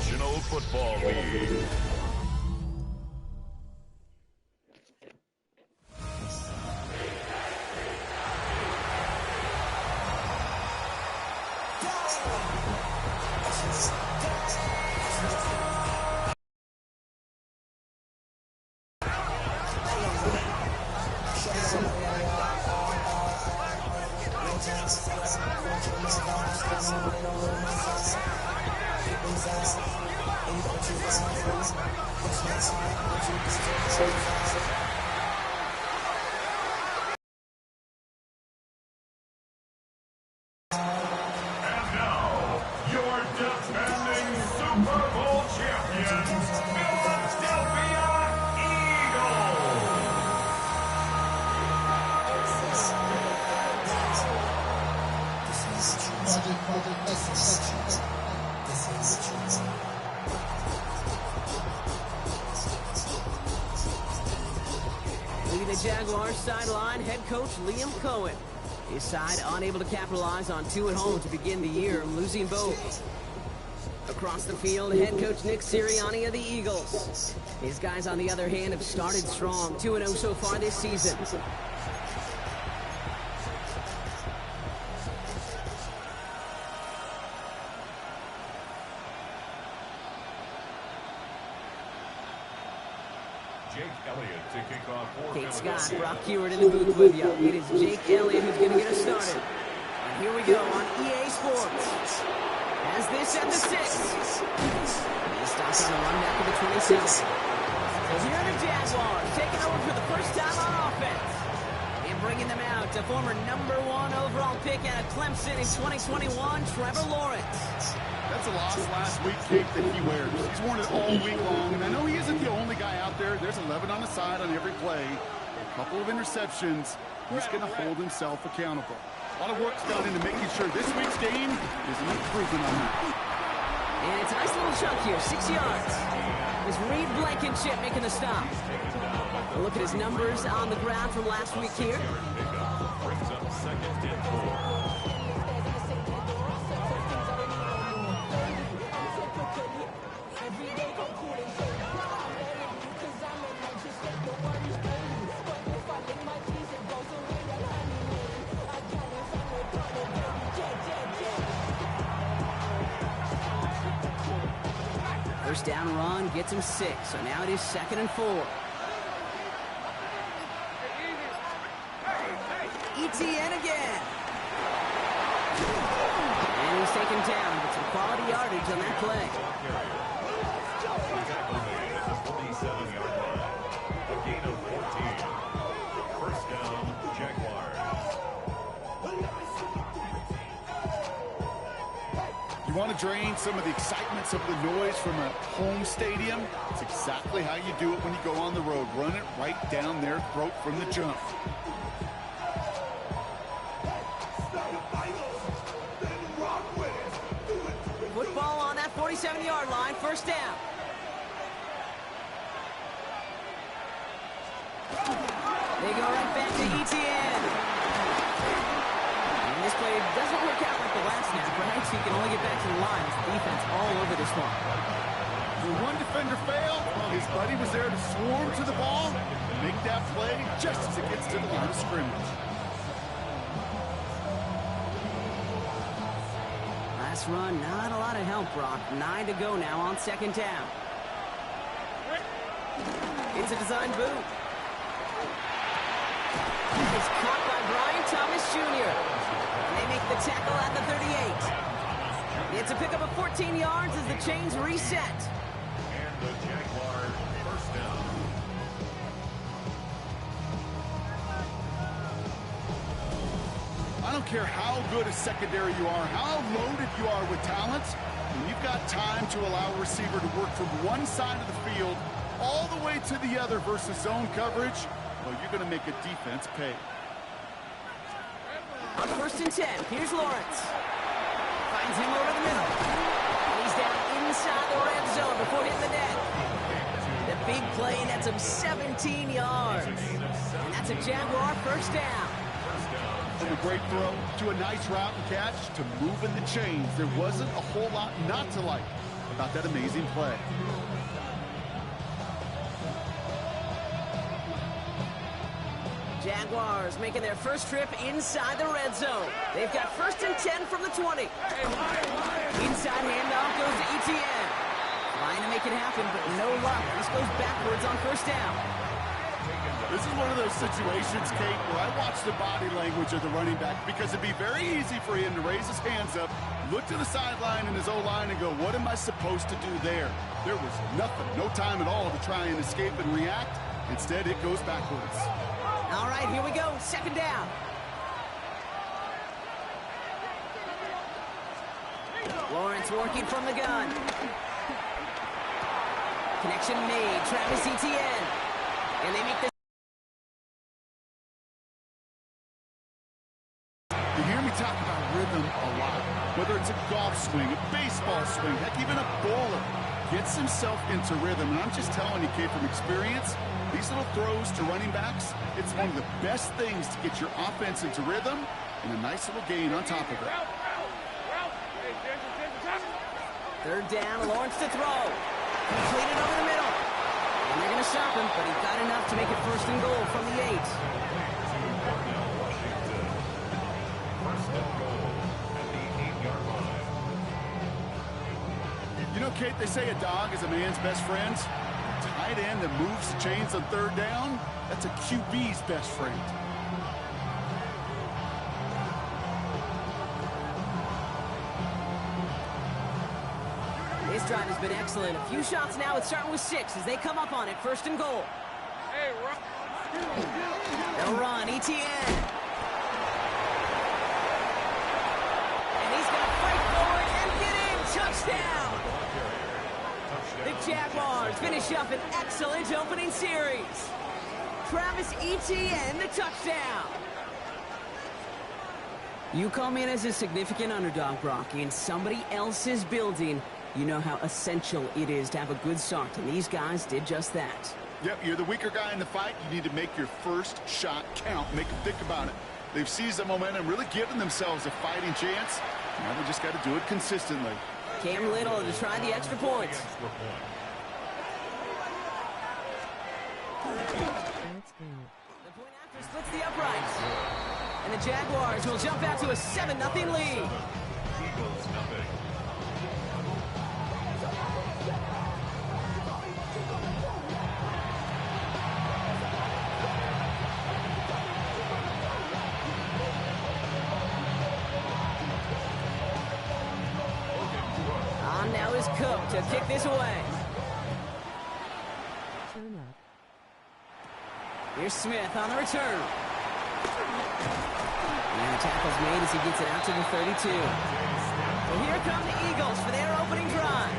National Football League. Leading the Jaguars sideline, head coach Liam Cohen. His side unable to capitalize on 2 at home to begin the year, losing both. Across the field, head coach Nick Sirianni of the Eagles. His guys, on the other hand, have started strong, 2-0 so far this season. Kate Scott, Brock Hewitt in the booth with you. It is Jake Elliott who's going to get us started. And here we go on EA Sports. As this at the 6. He stops on the run back of the 27. So here are the Jaguars taking over for the first time on offense. And bringing them out to former #1 overall pick out of Clemson in 2021, Trevor Lawrence. That's a loss last week, Kate, that he wears. He's worn it all week long, and I know he isn't the only guy out there. There's 11 on the side on every play. A couple of interceptions. He's going to hold himself accountable. A lot of work's gone into making sure this week's game is an improvement on that. And it's a nice little chunk here, 6 yards. Is Reed Blankenship making the stop. A look at his numbers on the ground from last week here. Brings up 2nd and 4. First down run gets him 6, so now it is 2nd and 4. ETN again. And he's taken down with some quality yardage on that play. A gain of 14. First down, Jaguars. You want to drain some of the excitement, some of the noise from a home stadium? It's exactly how you do it when you go on the road. Run it right down their throat from the jump. Football on that 47-yard line, first down. They go right back to ETN. And this play doesn't work out like the last snap, right? So you can only get back to the line. It's the defense all over this one. When one defender failed, his buddy was there to swarm to the ball and make that play just as it gets to the line of scrimmage. Last run, not a lot of help, Brock. 9 to go now on 2nd down. It's a design boot. It's caught by Brian Thomas Jr. And they make the tackle at the 38. It's a pickup of 14 yards as the chains reset. And the Jaguars first down. I don't care how good a secondary you are, how loaded you are with talent, when you've got time to allow a receiver to work from one side of the field all the way to the other versus zone coverage, well, you're going to make a defense pay. On 1st and 10, here's Lawrence. Finds him over the middle. And he's down inside the red zone before hitting the net. The big play nets him 17 yards. And that's a Jaguar first down. From a great throw to a nice route and catch to moving the chains. There wasn't a whole lot not to like. about that amazing play. Jaguars making their first trip inside the red zone. They've got 1st and 10 from the 20. Inside handoff goes to ETN. Trying to make it happen, but no luck. This goes backwards on 1st down. This is one of those situations, Kate, where I watch the body language of the running back, because it'd be very easy for him to raise his hands up, look to the sideline in his O-line and go, what am I supposed to do there? There was nothing, no time at all to try and escape and react. Instead, it goes backwards. All right, here we go. 2nd down. Lawrence working from the gun. Connection made. Travis Etienne. And they make this. You hear me talk about rhythm a lot. Whether it's a golf swing, a baseball swing, heck, even a bowler gets himself into rhythm. And I'm just telling you, kid, from experience, these little throws to running backs, it's one of the best things to get your offense into rhythm and a nice little gain on top of it. 3rd down, Lawrence to throw. Completed over the middle. And they're going to stop him, but he got enough to make it 1st and goal from the 8. You know, Kate, they say a dog is a man's best friend. A tight end that moves the chains on 3rd down, that's a QB's best friend. This drive has been excellent. A few shots now. It's starting with 6 as they come up on it. 1st and goal. They'll run. ETN. And he's going to fight forward and get in. Touchdown. The Jaguars finish up an excellent opening series. Travis Etienne, the touchdown. You come in as a significant underdog, Brock, in somebody else's building. You know how essential it is to have a good start, and these guys did just that. Yep, you're the weaker guy in the fight. You need to make your first shot count. Make them think about it. They've seized the momentum, really given themselves a fighting chance. Now they just got to do it consistently. Cam Little to try the extra point. The point after splits the uprights. And the Jaguars will jump out to a 7-0 lead. Eagles nothing. On now is Cook to kick this away. Here's Smith on the return. And the tackle's made as he gets it out to the 32. So here come the Eagles for their opening drive.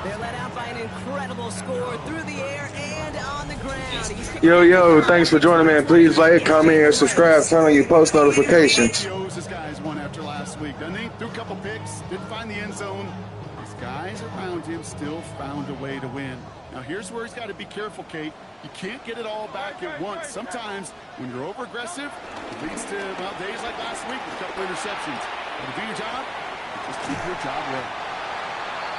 They're led out by an incredible score through the air and on the ground. Yo, thanks for joining, man. Please like, comment, and subscribe. Turn on your post notifications. This guy's won after last week, doesn't he? Threw a couple picks, didn't find the end zone. These guys around him still found a way to win. Now here's where he's got to be careful, Kate. You can't get it all back at once. Sometimes when you're over-aggressive, it leads to, well, days like last week with a couple interceptions. But to do your job, just keep your job right.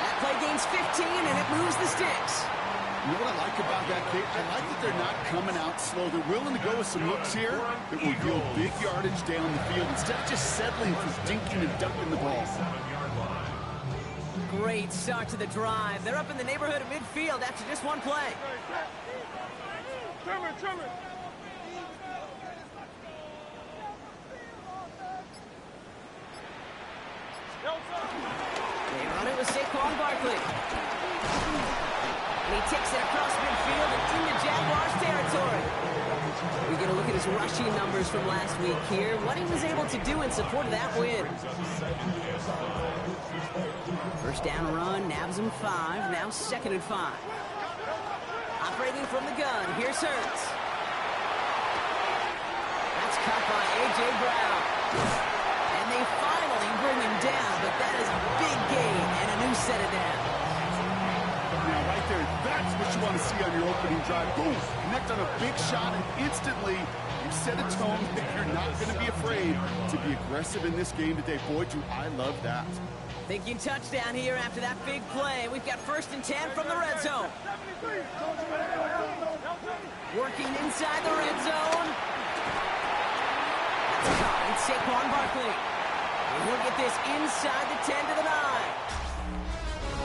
That play gains 15, and it moves the sticks. You know what I like about that, Kate? I like that they're not coming out slow. They're willing to go with some looks here that will yield big yardage down the field instead of just settling for dinking and dunking the ball. Great start to the drive. They're up in the neighborhood of midfield after just one play. Trimmer. They run it with Saquon Barkley. And he takes it across midfield and into Jaguars territory. We get a look at his rushing numbers from last week here. What he was able to do in support of that win. First down run, nabs him 5. Now 2nd and 5. Operating from the gun, here's Hurts. That's caught by A.J. Brown. And they finally bring him down, but that is a big gain and a new set of downs. Now right there, that's what you want to see on your opening drive. Boom, connect on a big shot, and instantly you set a tone that you're not going to be afraid to be aggressive in this game today. Boy, do I love that. Thinking touchdown here after that big play. We've got 1st and 10 from the red zone. Working inside the red zone. That's caught. It's Saquon Barkley. And he'll get this inside the 10 to the 9.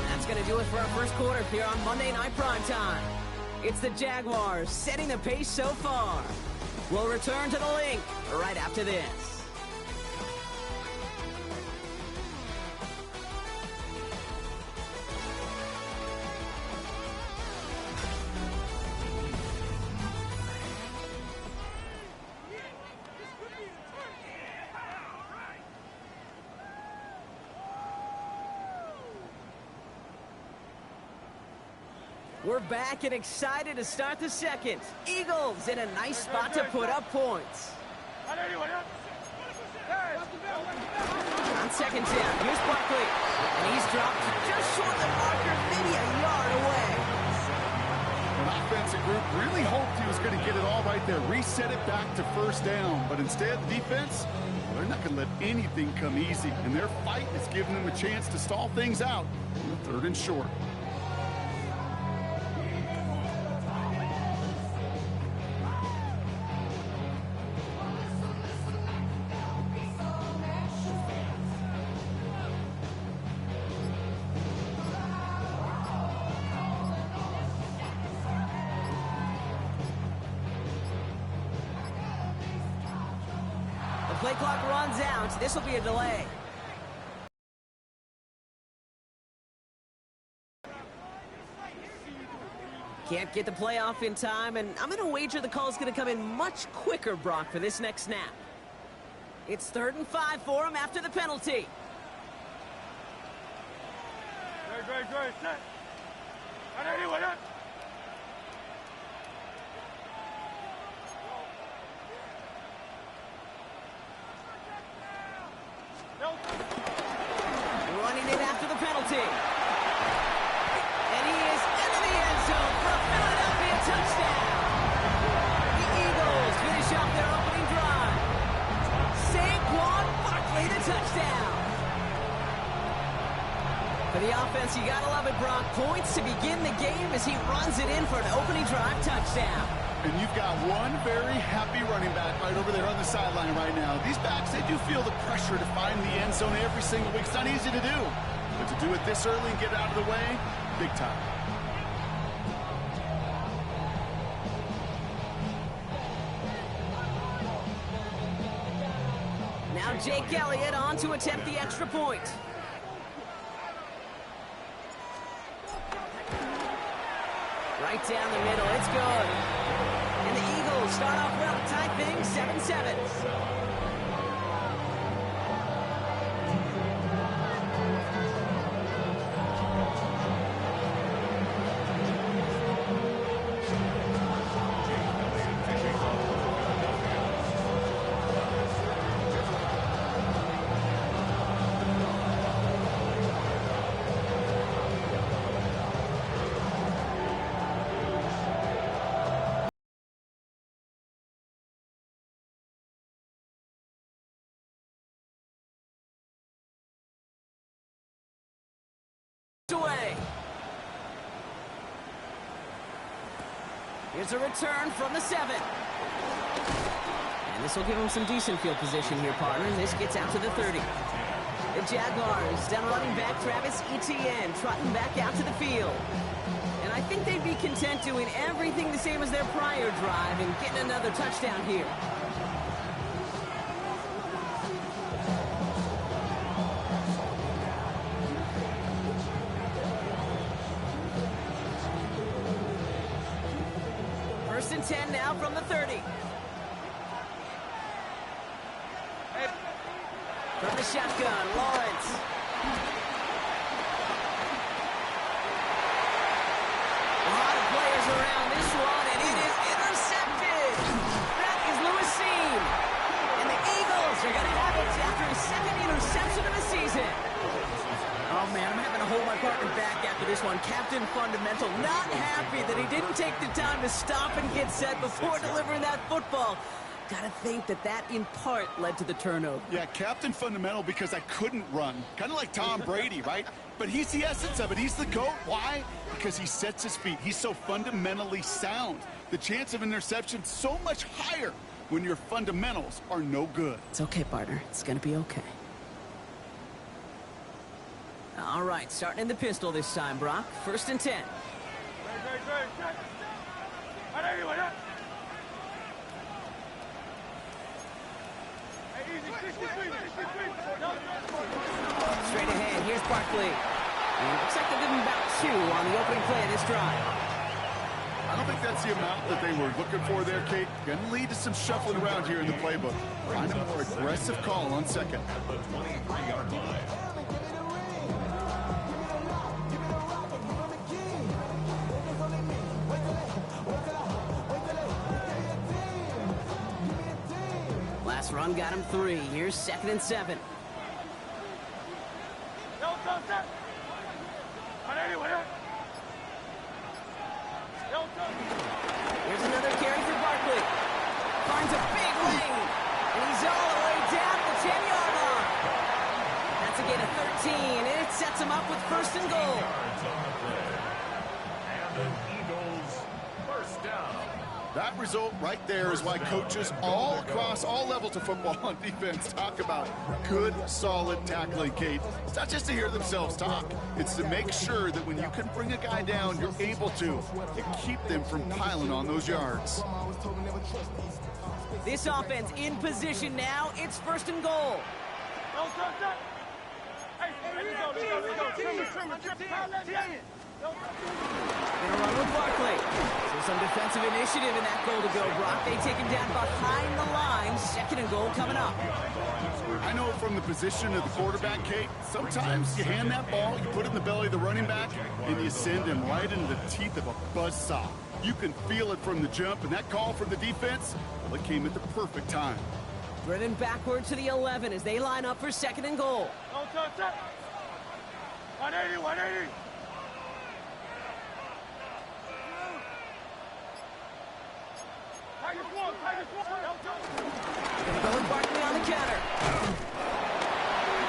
That's going to do it for our first quarter here on Monday Night Primetime. It's the Jaguars setting the pace so far. We'll return to the link right after this. We're back and excited to start the second. Eagles in a nice spot to put up points. On 2nd down, here's Barkley. And he's dropped just short of the marker, maybe a yard away. An offensive group really hoped he was going to get it all right there, reset it back to 1st down. But instead, the defense, well, they're not going to let anything come easy. And their fight is giving them a chance to stall things out on the 3rd and short. Play clock runs out. This will be a delay. Can't get the play off in time, and I'm going to wager the call is going to come in much quicker, Brock, for this next snap. It's 3rd and 5 for him after the penalty. Running it after the penalty. And he is into the end zone for a Philadelphia touchdown. The Eagles finish off their opening drive. Saquon Barkley, the touchdown. For the offense, you gotta love it, Brock. Points to begin the game as he runs it in for an opening drive touchdown. And you've got one very happy running back right over there on the sideline right now. These backs, they do feel the pressure to find the end zone every single week. It's not easy to do. But to do it this early and get it out of the way, big time. Now Jake Elliott on to attempt the extra point. Right down the middle, it's good. And the Eagles start off well, tie things 7-7. Away. Here's a return from the 7. And this will give him some decent field position here, partner. This gets out to the 30. The Jaguars, down running back Travis Etienne, trotting back out to the field. And I think they'd be content doing everything the same as their prior drive and getting another touchdown here. First and 10 now from the 30. From the shotgun, Lawrence. A lot of players around this one, and it is intercepted. That is Lewisine. And the Eagles are going to have it after his 2nd interception of the season. Oh, man, I'm having to hold my partner back after this one. Captain Fundamental, not happy that he didn't take the time to stop and get set before delivering that football. Got to think that in part led to the turnover. Yeah, captain fundamental because I couldn't run. Kind of like Tom Brady, right? But he's the essence of it. He's the GOAT. Why? Because he sets his feet. He's so fundamentally sound. The chance of interception so much higher when your fundamentals are no good. It's okay, partner. It's going to be okay. All right, starting in the pistol this time, Brock. 1st and 10. Straight ahead, here's Barkley. And it looks like they'll give him about 2 on the opening play of this drive. I don't think that's the amount that they were looking for there, Kate. Going to lead to some shuffling around here in the playbook. Find a more aggressive call on 2nd. At the 23-yard line. Last run got him 3. Here's 2nd and 7. Here's another carry for Barkley. Finds a big lane. And he's all the way down the 10-yard line. That's a gain of 13, and it sets him up with 1st and goal. Yards on the play. And the Eagles first down. That result right there is why coaches all across all levels of football on defense talk about good, solid tackling, Kate. It's not just to hear themselves talk. It's to make sure that when you can bring a guy down, you're able to and keep them from piling on those yards. This offense in position now. It's 1st and goal. Gonna run with Barkley. So some defensive initiative in that goal to go, Brock. They take him down behind the line. 2nd and goal coming up. I know from the position of the quarterback, Kate, sometimes you hand that ball, you put it in the belly of the running back, and you send him right into the teeth of a buzzsaw. You can feel it from the jump, and that call from the defense, well, it came at the perfect time. Driven backward to the 11 as they line up for 2nd and goal. 180, 180. Gonna go with Barkley on the counter.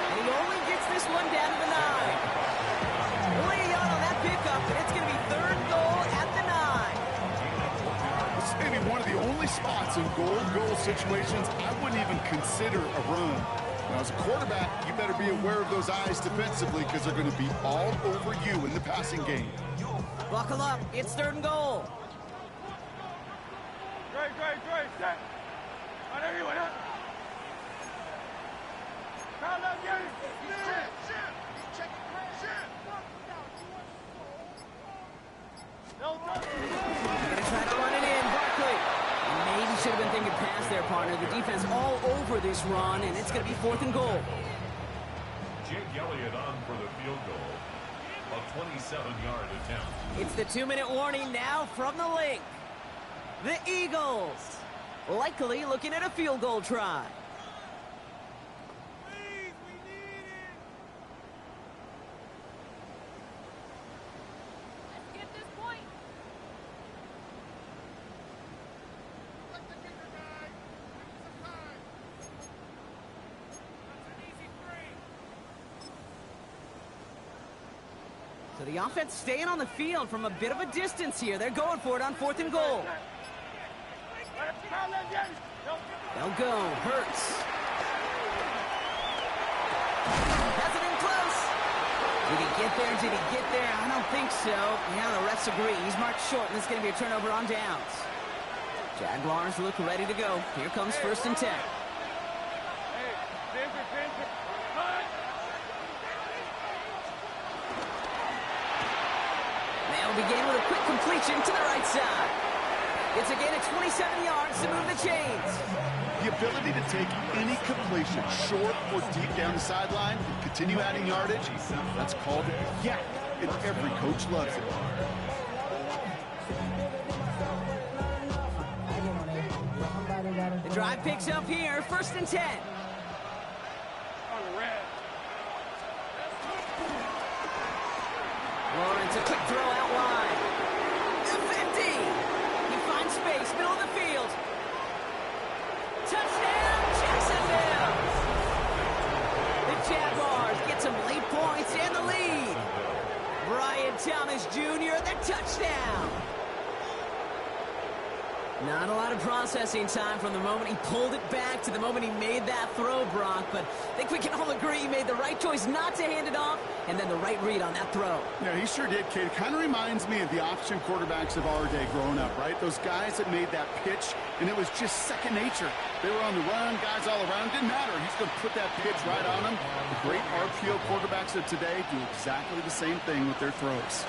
And he only gets this one down to the 9. Way out on that pickup, and it's gonna be 3rd goal at the 9. This may be one of the only spots in goal situations I wouldn't even consider a run. Now, as a quarterback, you better be aware of those eyes defensively because they're going to be all over you in the passing game. Buckle up, it's 3rd and goal. Set. 180, 180. Gonna try to run it in, Barkley. Maybe should have been thinking pass there, partner. The defense all over this run, and it's gonna be 4th and goal. Jake Elliott on for the field goal. A 27-yard attempt. It's the 2-minute warning now from the link. The Eagles likely looking at a field goal try. Please, we need it. Let's get this point. Let the kicker guy. Give him some time. That's an easy 3. So the offense staying on the field from a bit of a distance here. They're going for it on 4th and goal. They'll go. Hurts. Has it in close. Did he get there? Did he get there? I don't think so. Yeah, the refs agree. He's marked short, and it's going to be a turnover on downs. Jaguars look ready to go. Here comes 1st and 10. They'll begin with a quick completion to the right side. It's a gain of 27 yards to move the chains. The ability to take any completion, short or deep down the sideline, and continue adding yardage, that's called a yak, and every coach loves it. The drive picks up here, 1st and 10. Lawrence, a quick throw out wide. The 50. He finds space, middle of the field. touchdown, Jacksonville! The Jaguars get some late points and the lead. Brian Thomas Jr., the touchdown. Not a lot of processing time from the moment he pulled it back to the moment he made that throw, Brock. But I think we can all agree he made the right choice not to hand it off, and then the right read on that throw. Yeah, he sure did, kid. It kind of reminds me of the option quarterbacks of our day growing up, right? Those guys that made that pitch, and it was just second nature. They were on the run, guys all around. Didn't matter. He's going to put that pitch right on them. The great RPO quarterbacks of today do exactly the same thing with their throws.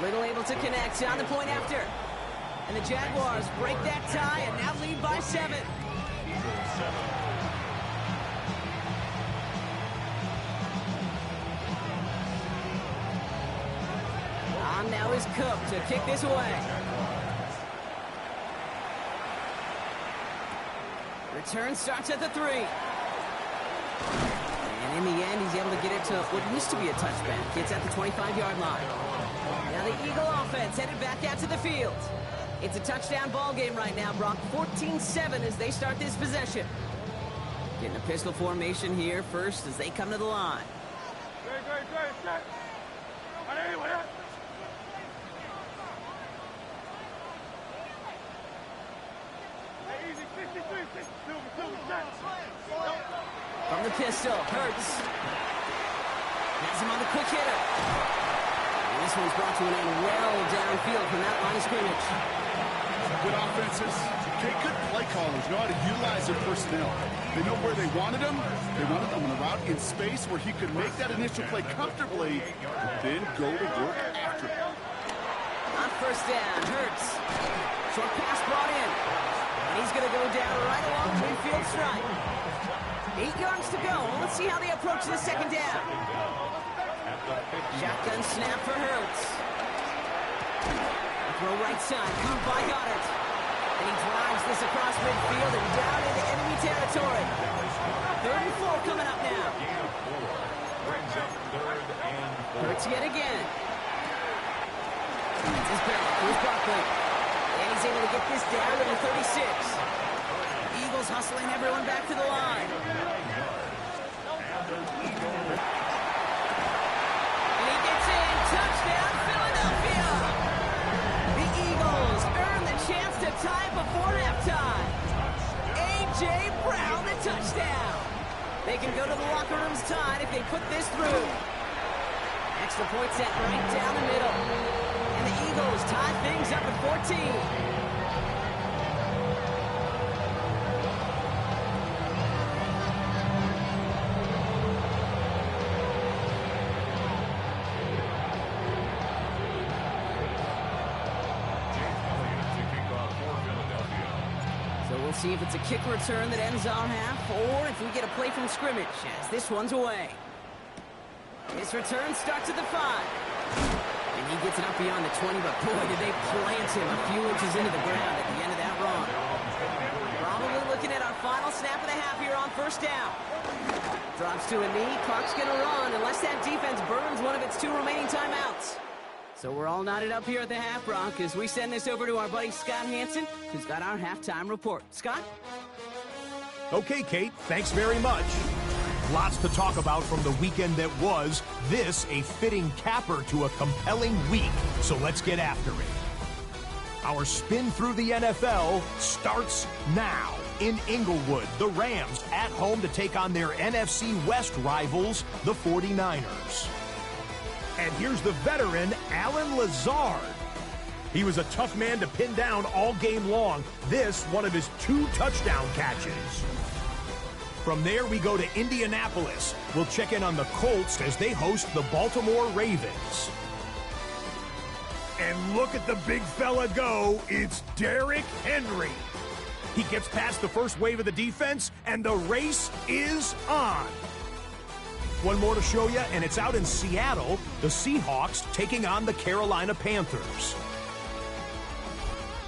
Little able to connect on the point after. And the Jaguars break that tie and now lead by 7. On now is Cook to kick this away. Return starts at the 3. And in the end, he's able to get it to what used to be a touchback. It's at the 25-yard line. Now the Eagle offense headed back out to the field. It's a touchdown ball game right now, Brock. 14-7 as they start this possession. Getting a pistol formation here first as they come to the line. From the pistol, Hurts. Has him on the quick hitter. And this one's brought to an end well downfield from that line of scrimmage. Good offenses. Okay, good play callers know how to utilize their personnel. They know where they wanted them. They wanted them on a route in space where he could make that initial play comfortably, and then go to work after it. On first down, Hurts. Short pass brought in. And he's going to go down right along the midfield stripe. 8 yards to go. Let's see how they approach the second down. Shotgun snap for Hurts. Throw right side. Kubai got it. And he drives this across midfield and down into enemy territory. 3rd and 4 coming up now. Hurts yet again. This is back. Here's Barkley. And he's able to get this down to the 36. Eagles hustling everyone back to the line. And he gets in. Touchdown, Philadelphia! The Eagles earn the chance to tie before halftime. A.J. Brown, the touchdown. They can go to the locker rooms tied if they put this through. Extra point set right down the middle. And the Eagles tie things up at 14. See if it's a kick return that ends our half, or if we get a play from scrimmage, as this one's away. This return starts at the 5. And he gets it up beyond the 20, but boy, did they plant him a few inches into the ground at the end of that run. Probably looking at our final snap of the half here on first down. Drops to a knee, clock's gonna run, unless that defense burns one of its 2 remaining timeouts. So we're all knotted up here at the half, Brock, as we send this over to our buddy Scott Hansen, who's got our halftime report. Scott? Okay, Kate, thanks very much. Lots to talk about from the weekend that was. This a fitting capper to a compelling week, so let's get after it. Our spin through the NFL starts now. In Inglewood, the Rams at home to take on their NFC West rivals, the 49ers. And here's the veteran, Alan Lazard. He was a tough man to pin down all game long. This, one of his 2 touchdown catches. From there, we go to Indianapolis. We'll check in on the Colts as they host the Baltimore Ravens. And look at the big fella go. It's Derrick Henry. He gets past the first wave of the defense, and the race is on. One more to show you, and it's out in Seattle, the Seahawks taking on the Carolina Panthers.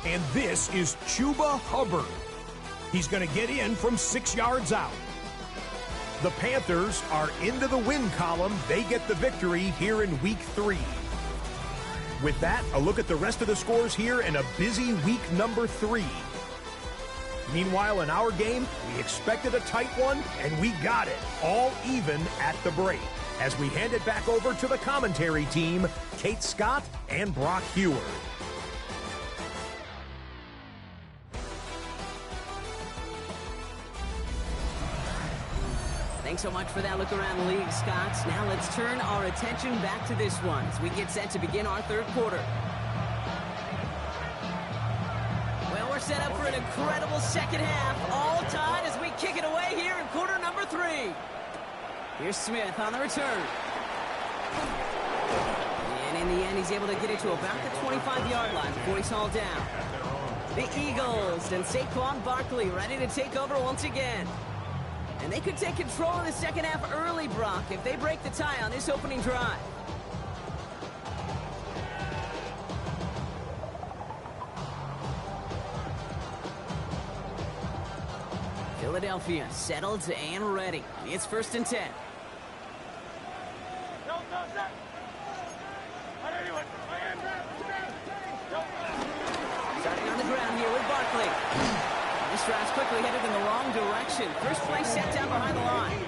And this is Chuba Hubbard. He's going to get in from 6 yards out. The Panthers are into the win column. They get the victory here in Week 3. With that, a look at the rest of the scores here in a busy week number 3. Meanwhile, in our game, we expected a tight one, and we got it, all even at the break. As we hand it back over to the commentary team, Kate Scott and Brock Hewer. Thanks so much for that look around the league, Scott. Now let's turn our attention back to this one as we get set to begin our third quarter. Well, we're set up for an incredible second half, all tied as we kick it away here in quarter number 3. Here's Smith on the return. And in the end, he's able to get it to about the 25-yard line before he's hauled down. The Eagles and Saquon Barkley ready to take over once again. And they could take control of the second half early, Brock, if they break the tie on this opening drive. Philadelphia settled and ready. It's 1st and 10. Starting on the ground here with Barkley. This drive's quickly headed in the wrong direction. First play set down behind the line.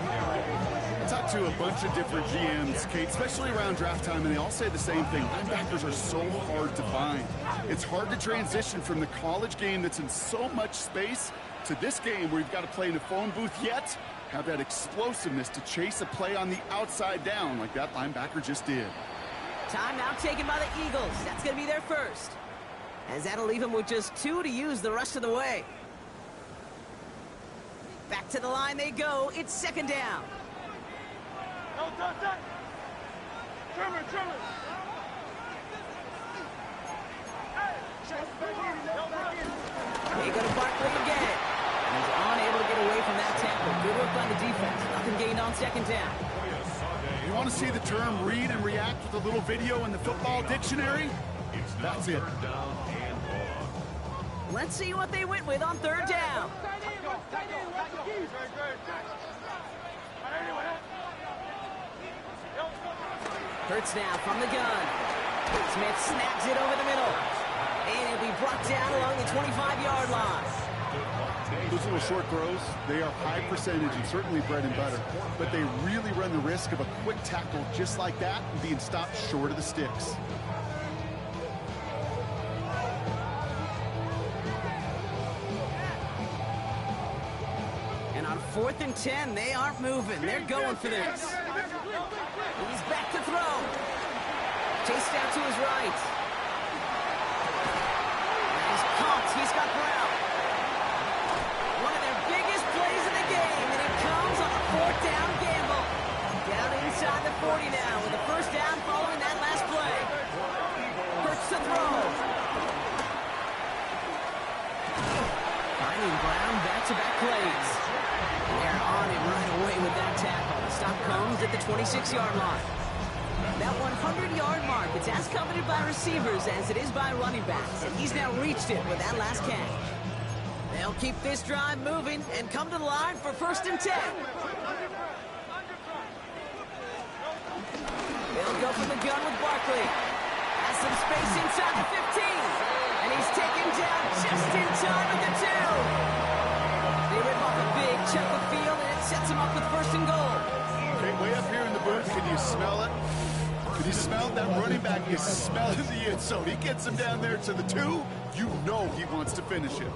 I talked to a bunch of different GMs, Kate, especially around draft time, and they all say the same thing. Linebackers are so hard to find. It's hard to transition from the college game that's in so much space to this game where you've got to play in a phone booth yet have that explosiveness to chase a play on the outside down like that linebacker just did. Timeout taken by the Eagles. That's going to be their first. As that'll leave them with just 2 to use the rest of the way. Back to the line they go. It's 2nd down. They go to Barkley again. He's unable to get away from that tackle. Good work by the defense. Nothing gained on 2nd down. You want to see the term read and react with a little video in the football dictionary? That's it. Let's see what they went with on 3rd down. Hurts now from the gun. Smith snags it over the middle. And it'll be brought down along the 25-yard line. Those little short throws, they are high percentage and certainly bread and butter. But they really run the risk of a quick tackle just like that and being stopped short of the sticks. And on 4th and 10, they aren't moving. They're going for this. He's back to throw. Chased out to his right. He's caught. He's got Brown. One of their biggest plays of the game, and it comes on a 4th down gamble. Down inside the 40 now with a 1st down following that last play. Hurts to throw. Finding Brown back-to-back plays. They're on him right away with that tackle. The stop comes at the 26-yard line. That 100-yard mark, it's as coveted by receivers as it is by running backs, and he's now reached it with that last catch. They'll keep this drive moving and come to the line for 1st and 10. They'll go for the gun with Barkley. Has some space inside the 15, and he's taken down just in time at the 2. They rip off a big chunk of field, and it sets him up with 1st and goal. Okay, way up here in the booth, can you smell it? Can you smell that running back is smelling the end zone? He gets him down there to the 2. You know he wants to finish it.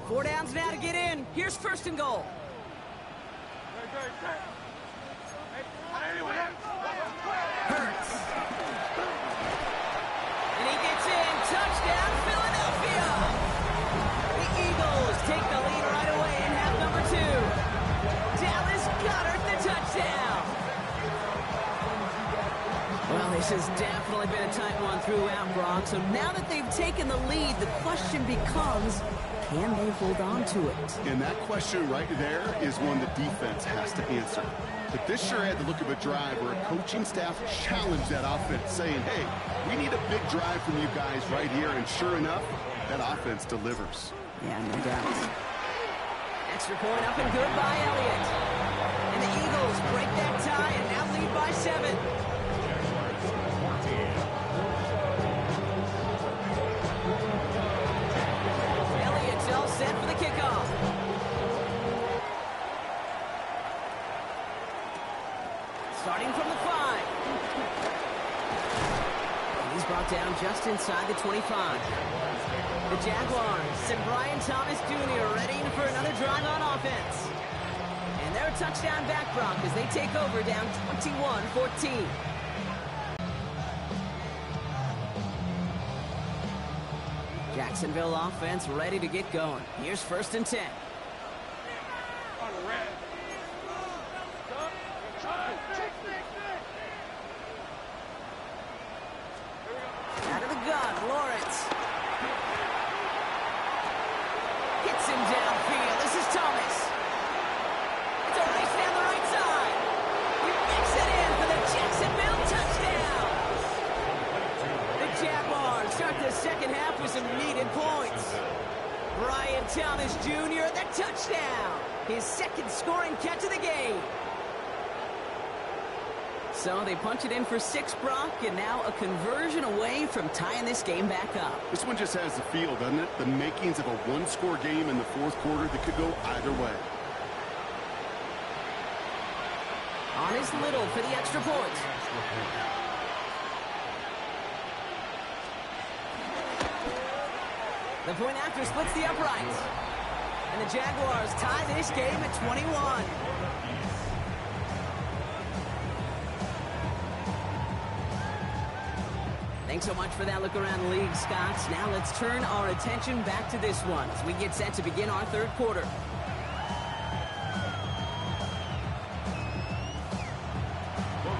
Four downs now to get in. Here's 1st and goal. Hurts. And he gets in. Touchdown, Philadelphia. The Eagles take the lead right away in half number 2. Dallas Goedert the touchdown. Well, this has definitely been a tight one throughout, Brock. So now that they've taken the lead, the question becomes, can they hold on to it? And that question right there is one the defense has to answer. But this sure had the look of a drive where a coaching staff challenged that offense, saying, hey, we need a big drive from you guys right here. And sure enough, that offense delivers. Yeah, no doubt. Extra point up and good by Elliott. And the Eagles break that tie and now lead lead by 7. Elliott's all set for the kickoff. Starting from the 5. And he's brought down just inside the 25. The Jaguars and Brian Thomas Jr. ready for another drive on offense. And they're a touchdown back, Brock, as they take over down 21-14. Jacksonville offense ready to get going. Here's 1st and 10. Out of the gun, Lawrence. Hits him downfield. This is Thomas. It's a race down the right side. He makes it in for the Jacksonville touchdown. The Jaguars start the second half with some needed points. Brian Thomas Jr., the touchdown. His 2nd scoring catch of the game. So they punch it in for 6, Brock, and now a conversion away from tying this game back up. This one just has the feel, doesn't it? The makings of a one-score game in the 4th quarter that could go either way. On is Little for the extra point. The point after splits the uprights. And the Jaguars tie this game at 21. Thanks so much for that look around the league, Scotts. Now let's turn our attention back to this one as we get set to begin our 3rd quarter.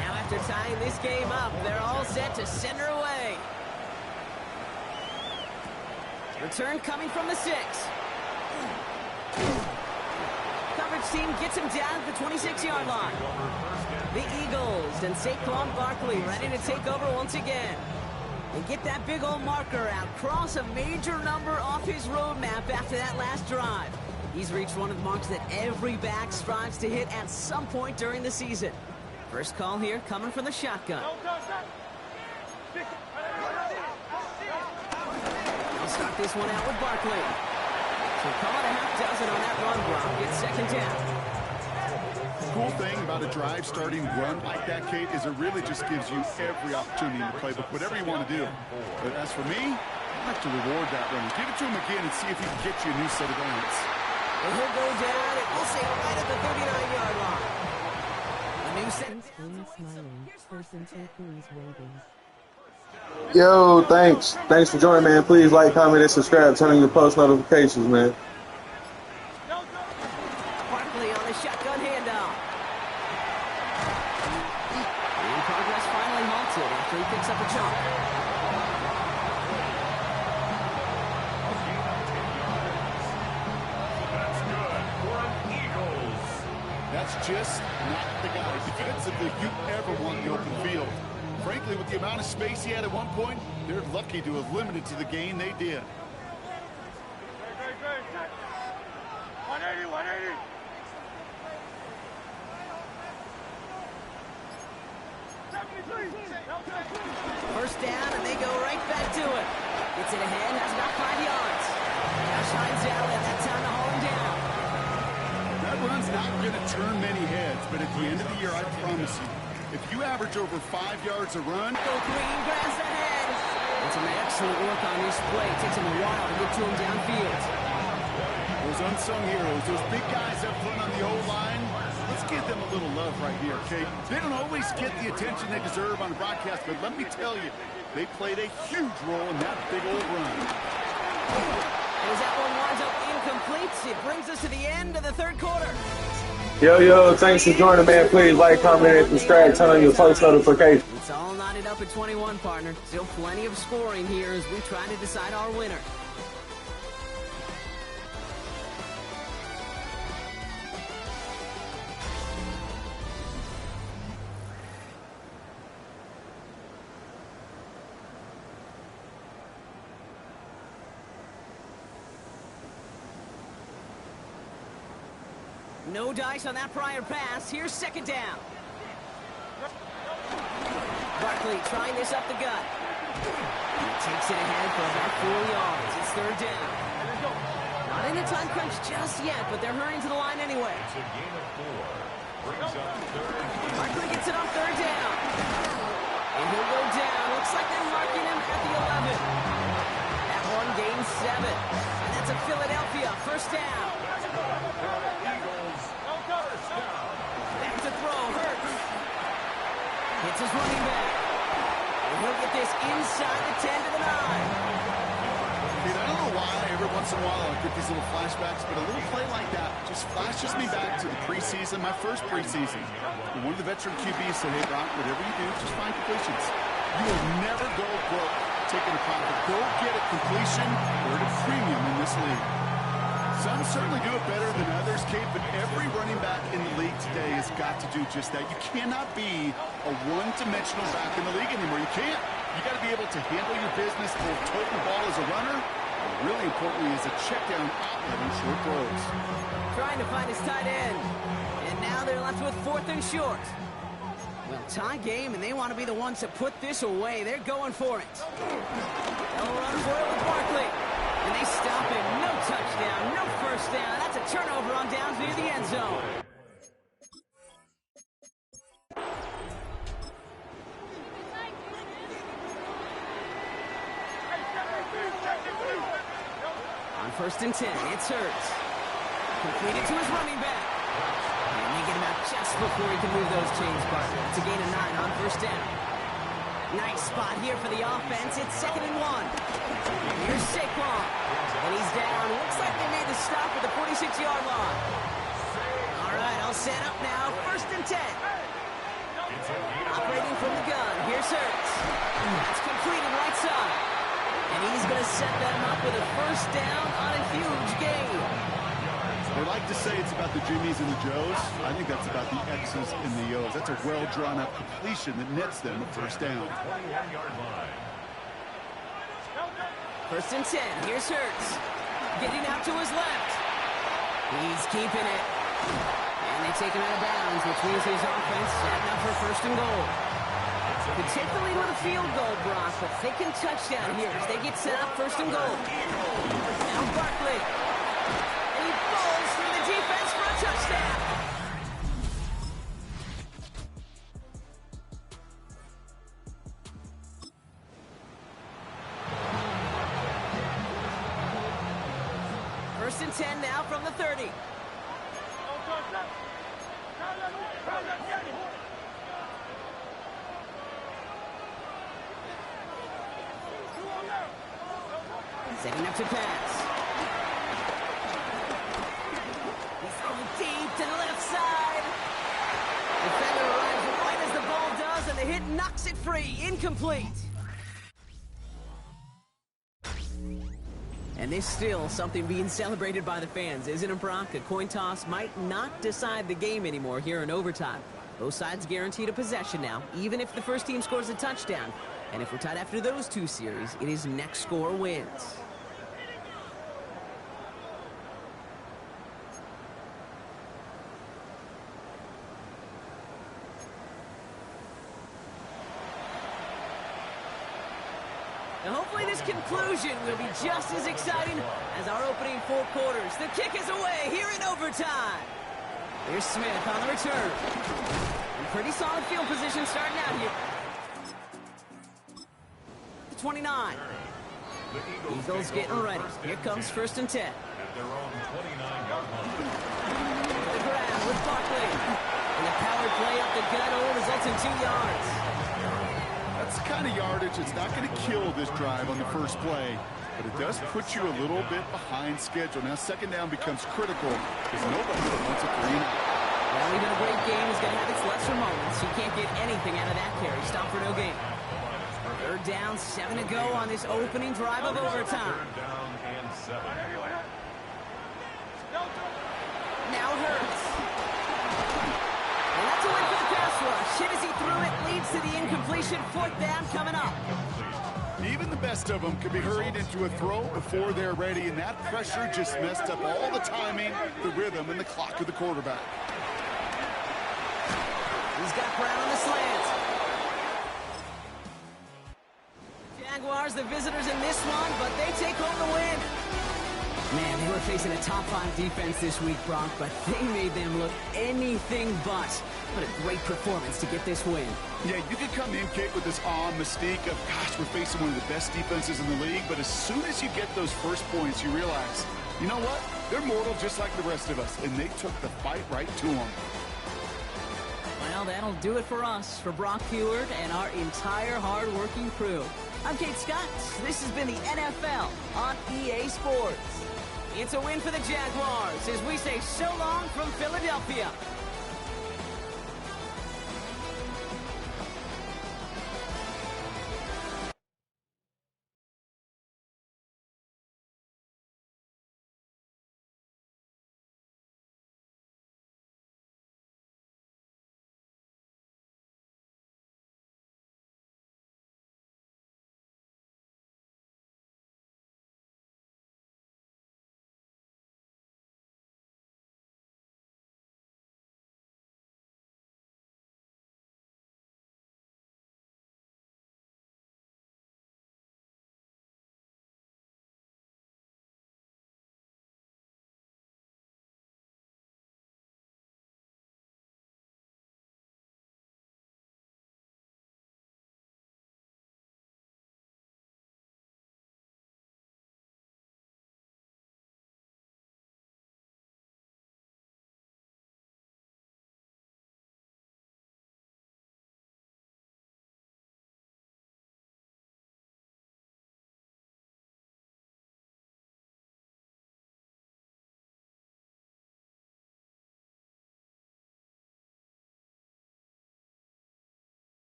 Now after tying this game up, they're all set to center away. Return coming from the 6. Coverage team gets him down at the 26-yard line. The Eagles and Saquon Barkley ready to take over once again. And get that big old marker out. Cross a major number off his roadmap after that last drive. He's reached one of the marks that every back strives to hit at some point during the season. First call here coming from the shotgun. They'll start this one out with Barkley. So call it a half dozen on that run block. It's 2nd down. The cool thing about a drive starting run like that, Kate, is it really just gives you every opportunity in the playbook, whatever you want to do. But as for me, I'd like to reward that run. Give it to him again and see if he can get you a new set of downs. And he'll go down, and we'll say right at the 39-yard line. A new set. Yo, thanks. Thanks for joining, man. Please like, comment, and subscribe. Turn on your post notifications, man. Barkley on the shotgun handoff. And progress finally halted after he picks up a chunk. That's good for an Eagles. That's just not the guy defensively you ever want in the open field. Frankly, with the amount of space he had at one point, they're lucky to have limited to the gain they did. 180, 180. First down, and they go right back to it. Gets it ahead, has about 5 yards. Now shines out, and that's time to haul him down. That run's not going to turn many heads, but at the end of the year, I promise you, if you average over 5 yards a run... Go Green, grabs ahead. And some excellent work on this play. It takes him a while to get to him downfield. Those unsung heroes, those big guys up front on the O-line, let's give them a little love right here, okay? They don't always get the attention they deserve on the broadcast, but let me tell you, they played a huge role in that big old run. And as that one winds up incomplete, it brings us to the end of the 3rd quarter. Yo, thanks for joining, man. Please like, comment, and subscribe. Turn on your post notifications. It's all knotted up at 21, partner. Still plenty of scoring here as we try to decide our winner. No dice on that prior pass. Here's 2nd down. Barkley trying this up the gut. He takes it ahead for about 4 yards. It's third down. Not in the time crunch just yet, but they're hurrying to the line anyway. It's a gain of 4. Brings up third. Barkley gets it on third down. And he'll go down. Looks like they're marking him at the 11. That one gains 7. And that's a Philadelphia first down. Eagles, first down. Back to throw. Hurts. Hits his running back. And he'll get this inside the 10 to the 9. Dude, I don't know why every once in a while I get these little flashbacks, but a little play like that just flashes me back to the preseason, my first preseason. And one of the veteran QBs said, hey, Brock, whatever you do, just find completions. You will never go broke taking a profit. Go get a completion or a premium in this league. Some certainly do it better than others, Kate, but every running back in the league today has got to do just that. You cannot be a one-dimensional back in the league anymore. You can't. You got to be able to handle your business, both tote the ball as a runner, and really importantly as a check down outlet on short throws. Trying to find his tight end. And now they're left with 4th and short. Well, tie game, and they want to be the ones to put this away. They're going for it. They'll run for it with Barkley. And they stop him. No touchdown, no first down. That's a turnover on downs near the end zone. On 1st and 10, it's Hurts. Completed to his running back. And they get him out just before he can move those chains, Barkley. It's a gain of 9 on first down. Nice spot here for the offense. It's 2nd and 1. Here's Saquon. And he's down. Looks like they made the stop at the 46-yard line. All right, all set up now. 1st and 10. Operating from the gun. Here's Hurts. That's completed right side. And he's going to set them up with a first down on a huge gain. They like to say it's about the Jimmies and the Joes. I think that's about the X's and the O's. That's a well-drawn-up completion that nets them a first down. 21-yard line. 1st and 10. Here's Hurts. Getting out to his left. He's keeping it. And they take him out of bounds, which means his offense setting up for 1st and goal. Could take the lead with a field goal, Brock, but thinking touchdown here as they get set up 1st and goal. Now Barkley. And he falls through the defense for a touchdown. First and 10 now from the 30. Setting up to pass. He's throwing deep to the left side. Defender arrives right as the ball does, and the hit knocks it free. Incomplete. And there's still something being celebrated by the fans, isn't it, Brock? A coin toss might not decide the game anymore here in overtime. Both sides guaranteed a possession now, even if the first team scores a touchdown. And if we're tied after those 2 series, it is next score wins. Now hopefully this conclusion will be just as exciting as our opening 4 quarters. The kick is away here in overtime. There's Smith on the return. And pretty solid field position starting out here. 29. The Eagles getting ready. Here comes 1st and 10. At their own 29-yard line. The grab with Barkley. And the power play up the gut only results in 2 yards. That's the kind of yardage that's not going to kill this drive on the first play, but it does put you a little bit behind schedule. Now 2nd down becomes critical because nobody wants a 3-and-out. Well, even a great game is going to have its lesser moments. You can't get anything out of that carry. Stop for no gain. 3rd down, 7 to go on this opening drive of overtime. 3rd down and 7. Now Hurts. And that's a win for the pass rush. Hit as he threw it, leads to the incompletion. 4th down coming up. Even the best of them can be hurried into a throw before they're ready, and that pressure just messed up all the timing, the rhythm, and the clock of the quarterback. He's got Brown on the slant. Jaguars, the visitors in this one, but they take home the win. Man, they were facing a top-5 defense this week, Bronk, but they made them look anything but. What a great performance to get this win. Yeah, you could come in, Kate, with this awe and mystique of, gosh, we're facing one of the best defenses in the league, but as soon as you get those first points, you realize, you know what? They're mortal just like the rest of us, and they took the fight right to them. Well, that'll do it for us, for Brock Heward and our entire hard-working crew. I'm Kate Scott. This has been the NFL on EA Sports. It's a win for the Jaguars as we say so long from Philadelphia.